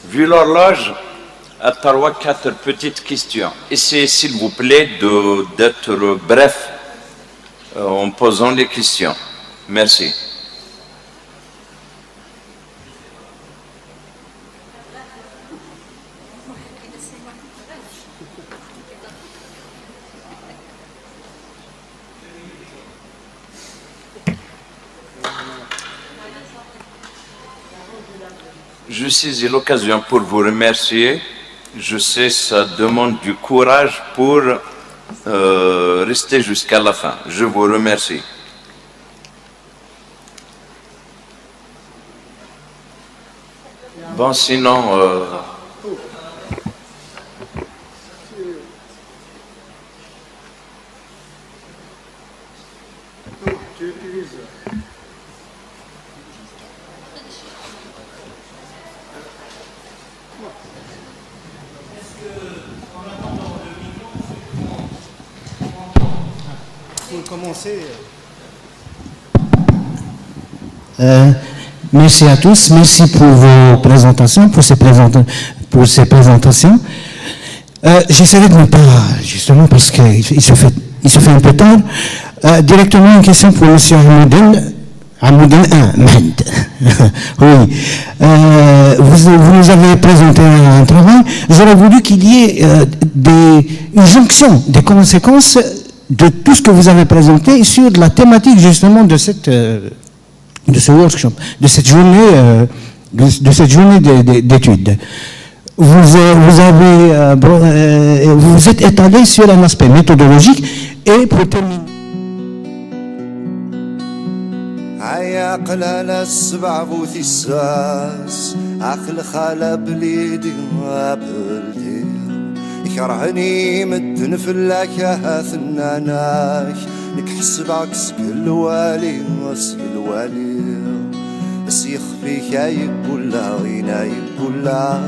Vu l'horloge, à trois, quatre petites questions. Essayez, s'il vous plaît, d'être bref en posant les questions. Merci. Je saisis l'occasion pour vous remercier. Je sais, ça demande du courage pour rester jusqu'à la fin. Je vous remercie. Bon, sinon, Pour commencer. Merci à tous, merci pour vos présentations, pour ces présentations. J'essaierai de ne pas, justement parce qu'il se fait un peu tard, directement une question pour M. Hamoudin 1, Mahd. Oui. Vous nous avez présenté un travail. J'aurais voulu qu'il y ait une jonction des conséquences de tout ce que vous avez présenté sur la thématique justement de ce workshop, de cette journée d'études. Vous vous êtes étalé sur un aspect méthodologique et pour terminer. عيا قلال السبع بوثي الساس عقل خاله بليدي بلدي يكرهني مدن في اللاكه ثناناك نكحسب عكس كل والي وسكل والي سيخ فيك يقول لا غينا يقول لا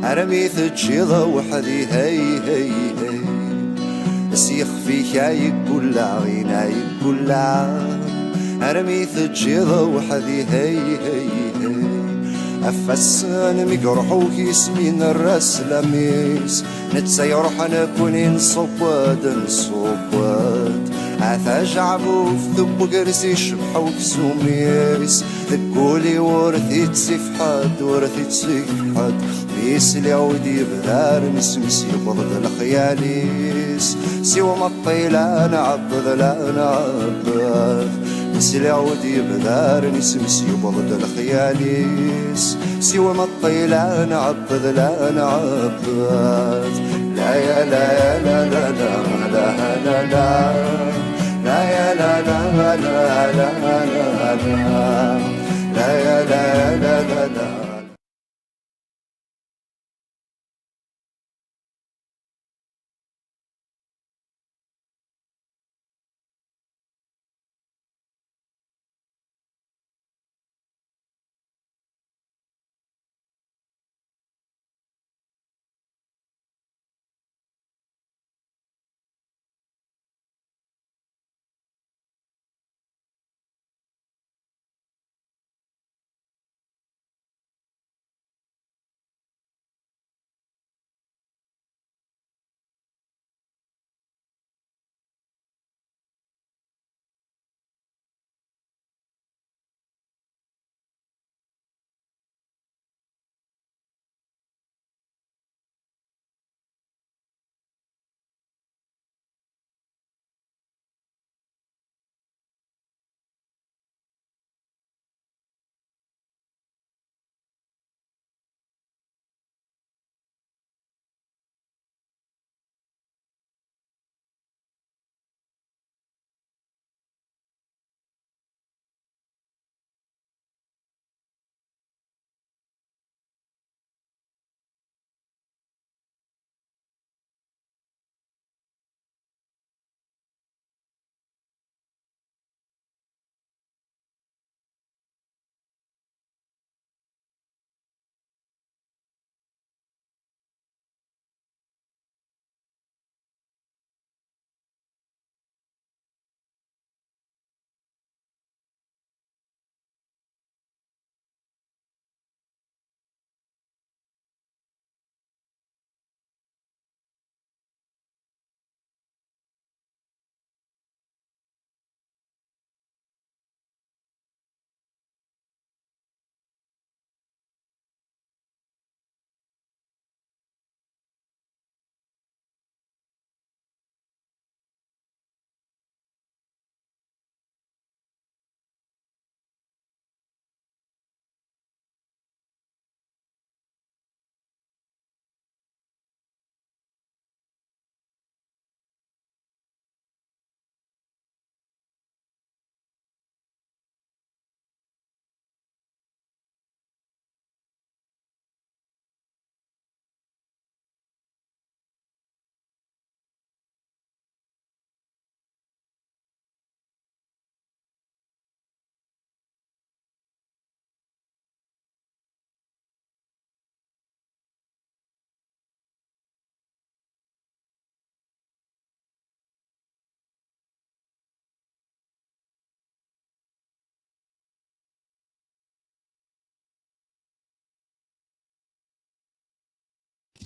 ارمي ثجيضه وحدي هي هي هي سيخ فيك يقول لا غينا يقول لا أرمي ثجيضة وحدي هي هي هي أفسن مقرحوك يسمين الراس لميس نتسيرح نكونين صباد عثا جعبو في ثب قرسي شبحوك سوميس ثقولي ورثي تسيف حد ورثي تسيف حد ميس اليودي بذار مسمس يبض الخياليس سوى ما الطيلان عبد لا نعبد سلاودي بذار نسمس يبض الخياليس سوى ما الطيلان عبد لا نعبد لا يا لا يا لا لا لا لا لا لا لا يا لا لا لا لا لا لا لا يا لا لا لا لا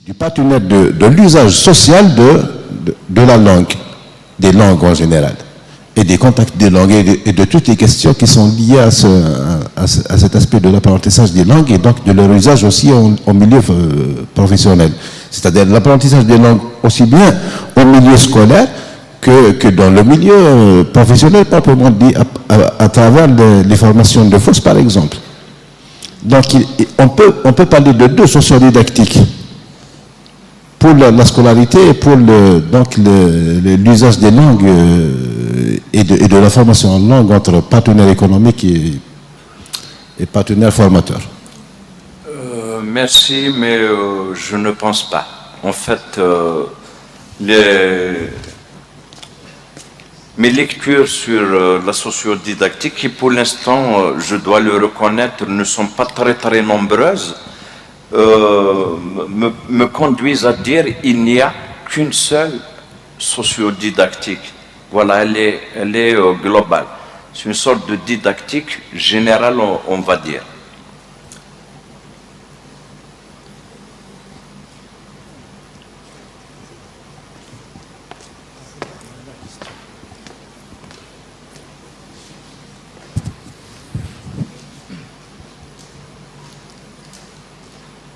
du partenaire de l'usage social de la langue, des langues en général, et des contacts des langues et de toutes les questions qui sont liées à cet aspect de l'apprentissage des langues et donc de leur usage aussi au milieu professionnel. C'est-à-dire l'apprentissage des langues aussi bien au milieu scolaire que dans le milieu professionnel, proprement dit, à travers les formations de force, par exemple. Donc, on peut parler de deux sociodidactiques pour la scolarité et pour l'usage des langues et de la formation en langue entre partenaires économiques et partenaires formateurs. Merci, mais je ne pense pas. En fait, mes lectures sur la sociodidactique, qui pour l'instant, je dois le reconnaître, ne sont pas très nombreuses, me conduisent à dire qu'il n'y a qu'une seule sociodidactique. Voilà, elle est globale. C'est une sorte de didactique générale, on va dire.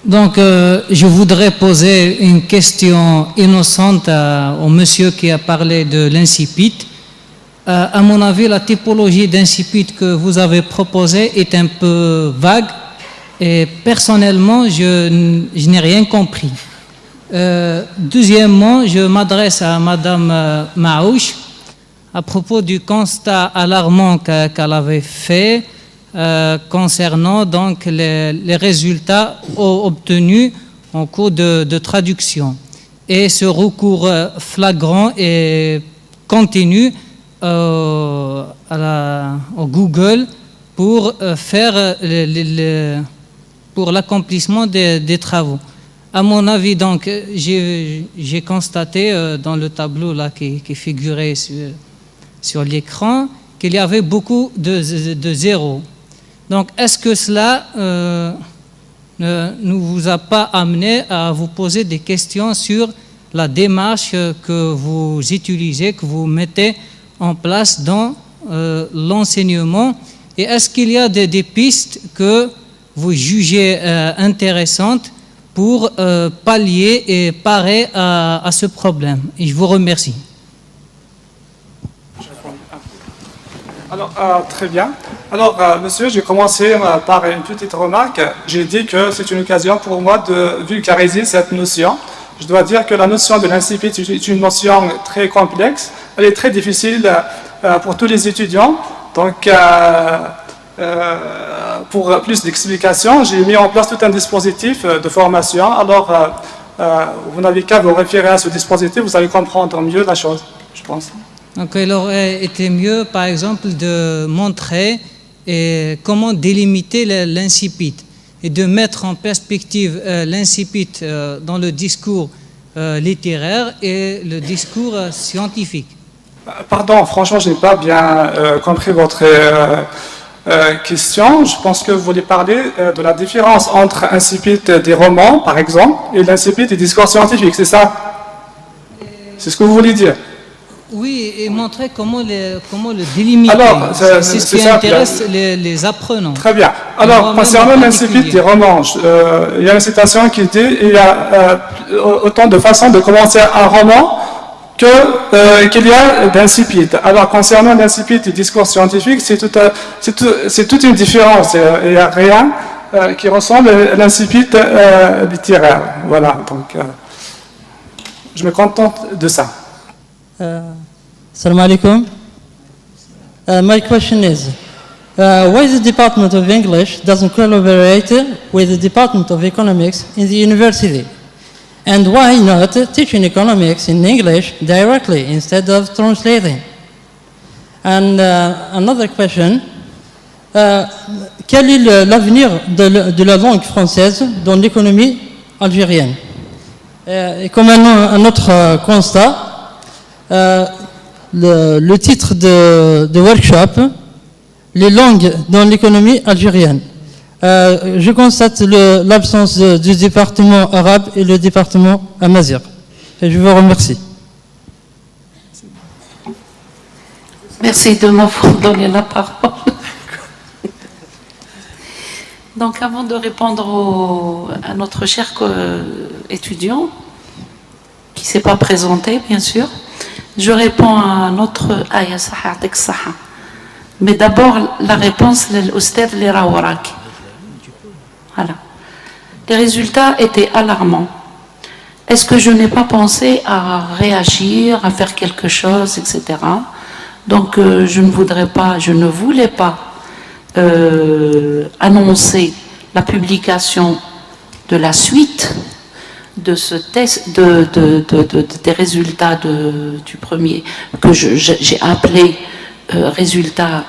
Donc, je voudrais poser une question innocente au monsieur qui a parlé de l'incipit. À mon avis, la typologie d'incipit que vous avez proposée est un peu vague et personnellement, je n'ai rien compris. Deuxièmement, je m'adresse à Madame Maouch à propos du constat alarmant qu'elle avait fait concernant donc les résultats obtenus en cours de traduction et ce recours flagrant et continu au Google pour faire pour l'accomplissement des travaux. À mon avis, donc, j'ai constaté dans le tableau là qui figurait sur l'écran qu'il y avait beaucoup de zéros. Donc, est-ce que cela ne vous a pas amené à vous poser des questions sur la démarche que vous utilisez, que vous mettez en place dans l'enseignement? Et est-ce qu'il y a des pistes que vous jugez intéressantes pour pallier et parer à ce problème? Et je vous remercie. Alors, très bien. Alors, monsieur, j'ai commencé par une petite remarque. J'ai dit que c'est une occasion pour moi de vulgariser cette notion. Je dois dire que la notion de l'incipit est une notion très complexe. Elle est très difficile pour tous les étudiants. Donc, pour plus d'explications, j'ai mis en place tout un dispositif de formation. Alors, vous n'avez qu'à vous référer à ce dispositif, vous allez comprendre mieux la chose, je pense. Donc, il aurait été mieux, par exemple, de montrer comment délimiter l'incipit et de mettre en perspective l'incipit dans le discours littéraire et le discours scientifique. Pardon, franchement, je n'ai pas bien compris votre question. Je pense que vous voulez parler de la différence entre incipit des romans, par exemple, et l'incipit des discours scientifiques, c'est ça? C'est ce que vous voulez dire? Oui, et montrer comment le délimiter. Alors, c'est ce qui intéresse les apprenants. Très bien. Alors, concernant l'incipit des romans, il y a une citation qui dit il y a autant de façons de commencer un roman qu'il y a d'incipit. Alors, concernant l'incipit des discours scientifiques, c'est toute une différence. Il n'y a rien qui ressemble à l'incipit littéraire. Voilà, donc je me contente de ça. Assalamu alaikum. My question is, why the Department of English doesn't collaborate with the Department of Economics in the university? And why not teaching economics in English directly instead of translating? And another question, quel est l'avenir de la langue française dans l'économie algérienne? Et comme un autre constat, le titre de workshop, les langues dans l'économie algérienne. Je constate l'absence du département arabe et le département amazigh. Et je vous remercie. Merci de m'avoir donné la parole. Donc, avant de répondre à notre cher étudiant, qui ne s'est pas présenté, bien sûr, je réponds à notre aya sahatek saha. Mais d'abord, la réponse, l'oustad l'irawarak. Voilà. Les résultats étaient alarmants. Est-ce que je n'ai pas pensé à réagir, à faire quelque chose, etc. Donc, je ne voulais pas annoncer la publication de la suite de ce test, des résultats du premier, que j'ai appelé résultat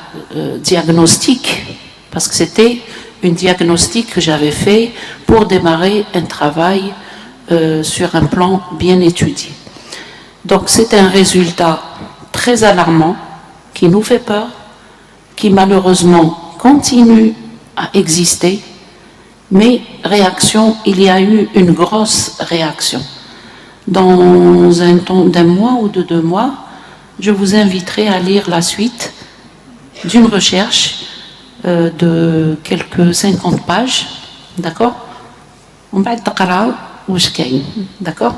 diagnostic, parce que c'était une diagnostic que j'avais fait pour démarrer un travail sur un plan bien étudié. Donc c'est un résultat très alarmant qui nous fait peur, qui malheureusement continue à exister, mais réaction, il y a eu une grosse réaction. Dans un temps d'un mois ou de 2 mois, je vous inviterai à lire la suite d'une recherche de quelques 50 pages, d'accord? D'accord?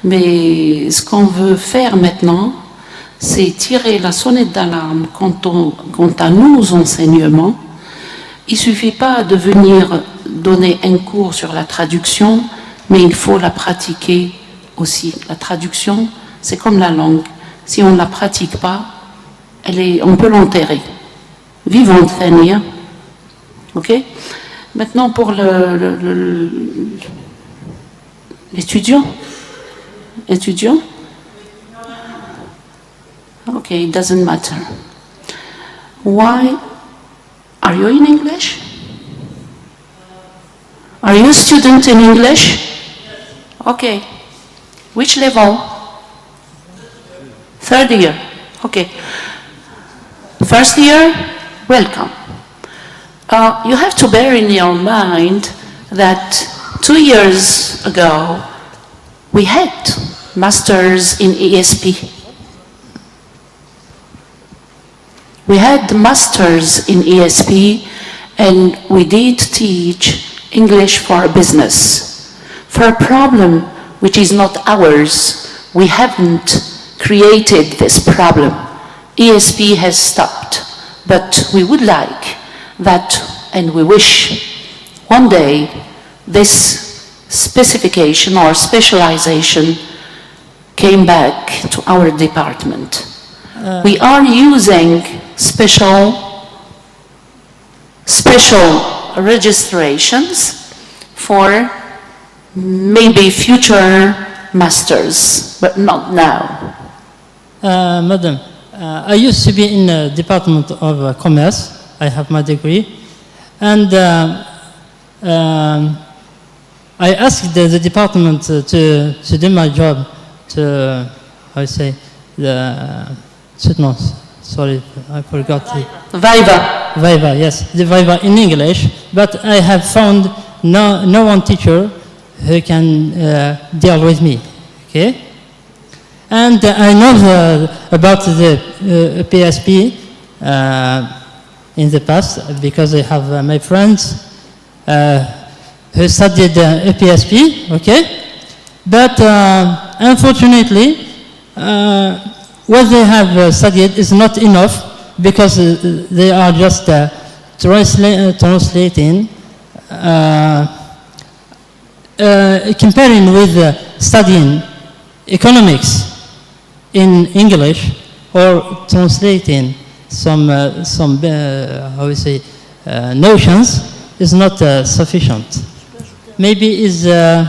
Mais ce qu'on veut faire maintenant, c'est tirer la sonnette d'alarme quant à nos enseignements. Il ne suffit pas de venir donner un cours sur la traduction, mais il faut la pratiquer aussi. La traduction, c'est comme la langue. Si on ne la pratique pas, on peut l'enterrer. Vivante, Thania. Ok? Maintenant, pour l'étudiant. Étudiant? Ok, it doesn't matter. Why? Are you in English? Are you a student in English? Okay. Which level? 3rd year. Okay. 1st year? Welcome. You have to bear in your mind that 2 years ago we had masters in ESP. We had masters in ESP, and we did teach English for business. For a problem which is not ours, we haven't created this problem. ESP has stopped, but we would like that, and we wish one day this specification or specialization came back to our department. We are using special registrations for maybe future masters, but not now. Madam, I used to be in the Department of Commerce. I have my degree. And I asked the department to do my job to, how you say, sorry, I forgot. Viva. Viva, yes, the Viva in English. But I have found no one teacher who can deal with me, okay? And I know about the PSP in the past because I have my friends who studied PSP, okay? But unfortunately, what they have studied is not enough because they are just translating, comparing with studying economics in English or translating some how we say notions is not sufficient. Maybe is the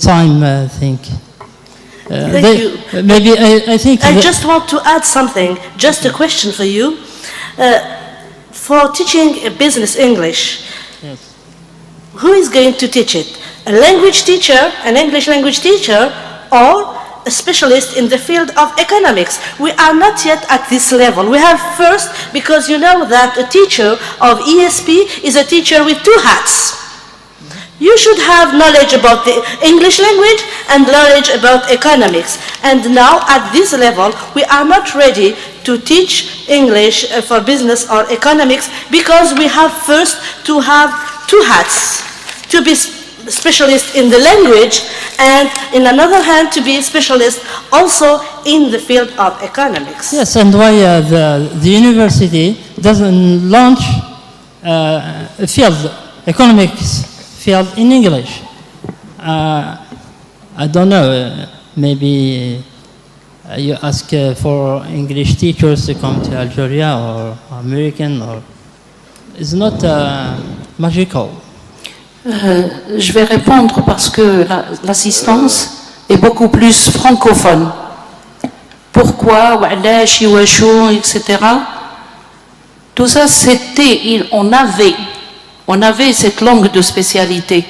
time thing. Thank you. Maybe I think. I just want to add something. Just a question for you. For teaching business English, Yes. who is going to teach it? A language teacher, an English language teacher, or specialists in the field of economics. We are not yet at this level. We have first, because you know that a teacher of ESP is a teacher with two hats. You should have knowledge about the English language and knowledge about economics. And now at this level, we are not ready to teach English for business or economics because we have first to have two hats, to be specialist in the language and in another hand to be a specialist also in the field of economics. Yes, and why the university doesn't launch a field, economics field in English? I don't know, maybe you ask for English teachers to come to Algeria or American, or it's not magical. Je vais répondre parce que l'assistance est beaucoup plus francophone. Pourquoi, etc. Tout ça, c'était, on avait cette langue de spécialité,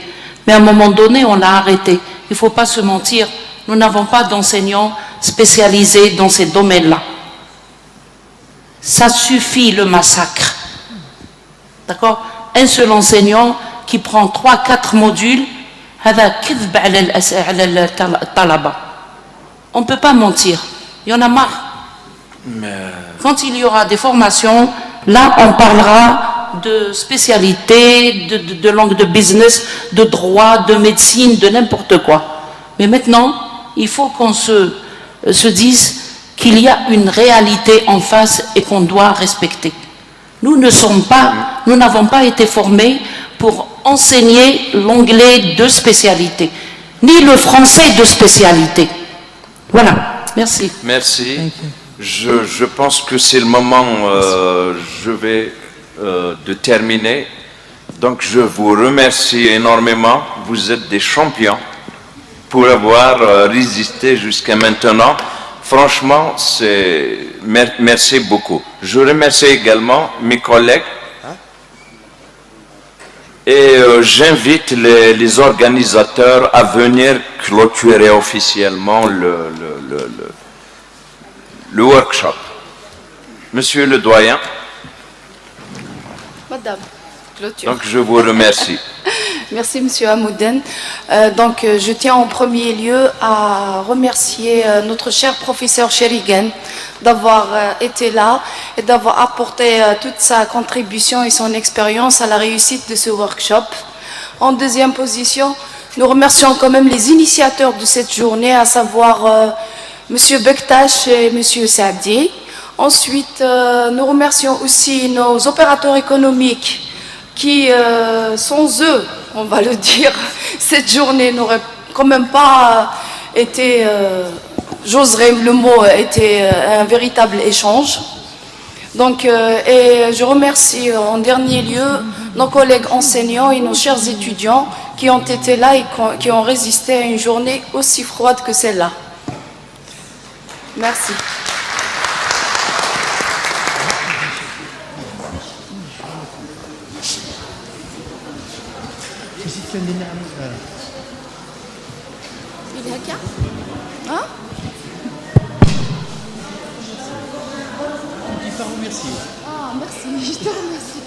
mais à un moment donné, on l'a arrêté. Il ne faut pas se mentir, nous n'avons pas d'enseignants spécialisés dans ces domaines-là. Ça suffit le massacre. D'accord? Un seul enseignant qui prend 3-4 modules, on ne peut pas mentir. Il y en a marre. Quand il y aura des formations, là on parlera de spécialité, de langue de business, de droit, de médecine, de n'importe quoi. Mais maintenant, il faut qu'on se dise qu'il y a une réalité en face et qu'on doit respecter. Nous n'avons pas été formés pour enseigner l'anglais de spécialité, ni le français de spécialité. Voilà, merci. Merci. Je pense que c'est le moment, je vais de terminer. Donc je vous remercie énormément. Vous êtes des champions pour avoir résisté jusqu'à maintenant. Franchement, merci beaucoup. Je remercie également mes collègues et j'invite les organisateurs à venir clôturer officiellement le workshop. Monsieur le doyen. Madame, clôture. Donc je vous remercie. Merci Monsieur Hamouden. Donc je tiens en premier lieu à remercier notre cher professeur Sherigan d'avoir été là et d'avoir apporté toute sa contribution et son expérience à la réussite de ce workshop. En deuxième position, nous remercions quand même les initiateurs de cette journée, à savoir Monsieur Bektash et Monsieur Saadi. Ensuite, nous remercions aussi nos opérateurs économiques qui, sans eux, on va le dire, cette journée n'aurait quand même pas été, j'oserais le mot, été un véritable échange. Donc, et je remercie en dernier lieu nos collègues enseignants et nos chers étudiants qui ont été là et qui ont résisté à une journée aussi froide que celle-là. Merci. Il est à qui? Hein? Je te remercie. Ah, merci, je te remercie.